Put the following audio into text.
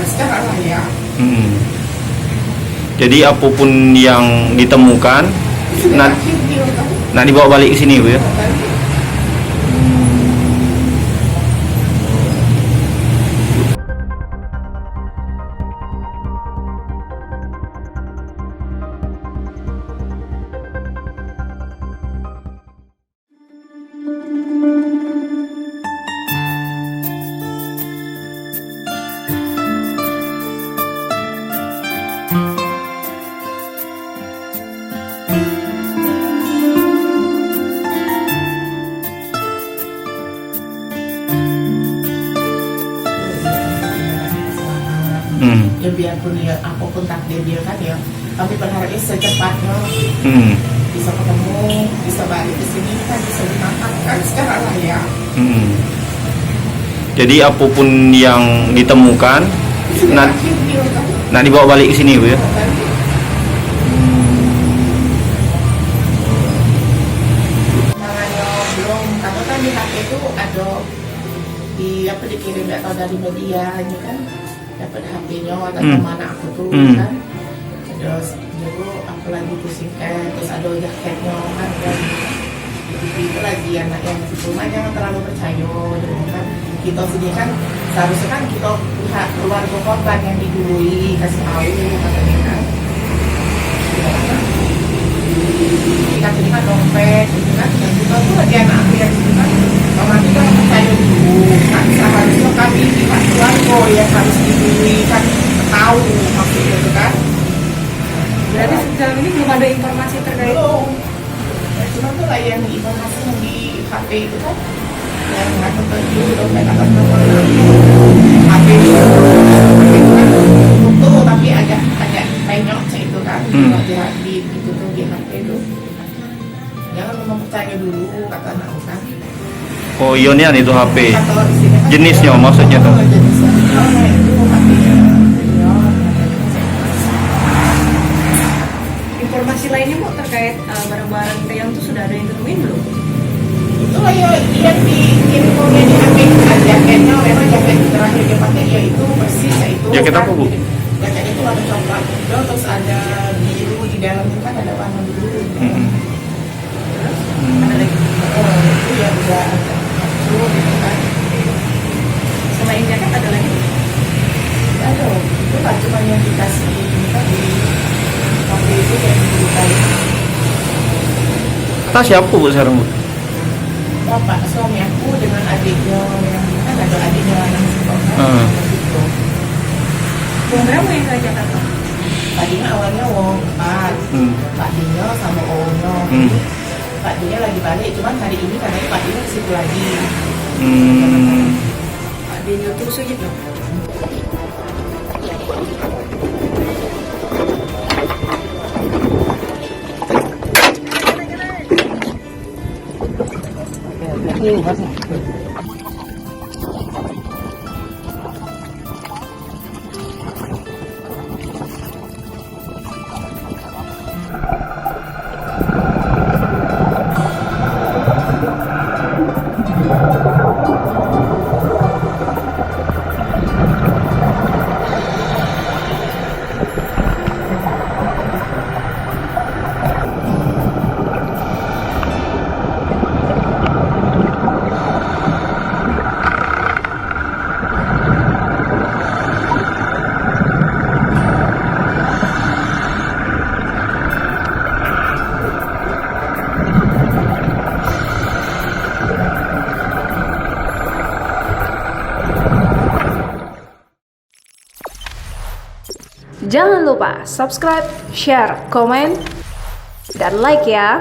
secara layak. Jadi apapun yang ditemukan nak dibawa balik ke sini, Bu ya? Ya biarpun ya apapun takdir dia kan ya, kami berharapnya secepatnya bisa ketemu, bisa balik ke sini kan, bisa dimakamkan secara layak. Jadi apapun yang ditemukan nak dibawa balik ke sini, Bu ya? Makanya belum, karena kan di HP itu ada dikirim nggak tahu dari media ini kan, dapat HP-nya atau kemana aku tuh kan, terus dulu aku lagi pusing terus ada jaketnya kan, dan itu lagi anak yang cuma jangan terlalu percaya kan, kita sendiri kan seharusnya kan kita pihak keluarga korban yang didului kasih tahu katanya kan, kita terima dompet gitu kan, dan kita tuh lagi anak aku yang gitu kan, kalau kita percaya dulu kan, seharusnya kami pihak keluarga yang harus didului kan, tahu maksudnya itu kan. Berarti sejauh ini belum ada informasi terkait? Belum. Ya, cuma tuh lah yang informasi yang di HP itu kan, yang nggak tertentu dompet atas nama HP itu kan utuh tapi agak penyok itu kan, di itu tuh di HP itu. Jangan mempercaya dulu kata anak kan. Oh ionian itu HP. Atau di sini kan Jenisnya maksudnya tuh. jenisnya itu HP-nya. Informasi lainnya Bu terkait barang-barang yang itu sudah ada yang ditemuin belum? Itulah ya yang diinfonya di HP kan, jaketnya memang jaket terakhir dia pakai ya itu persis ya itu. Jaket apa, Bu? Jaket itu warna coklat, terus ada biru di dalamnya kan, ada warna biru. Terus ada lagi itu ya udah biru gitu kan. Selain jaket ada lagi? Ada, itu kan cuma yang dikasih ini kan di HP itu yang dibuka. Tas siapa, Bu, sekarang, Bu? Bapak suami aku dengan adiknya yang kan ada adiknya anak sekolah gitu. Uang berapa yang ke Jakarta? Tadinya awalnya uang 4, Pak Dino sama Ono. Pak Dino lagi balik, cuman hari ini katanya Pak Dino ke situ lagi. Pak Dino terus aja dong. Jangan lupa subscribe, share, komen, dan like ya.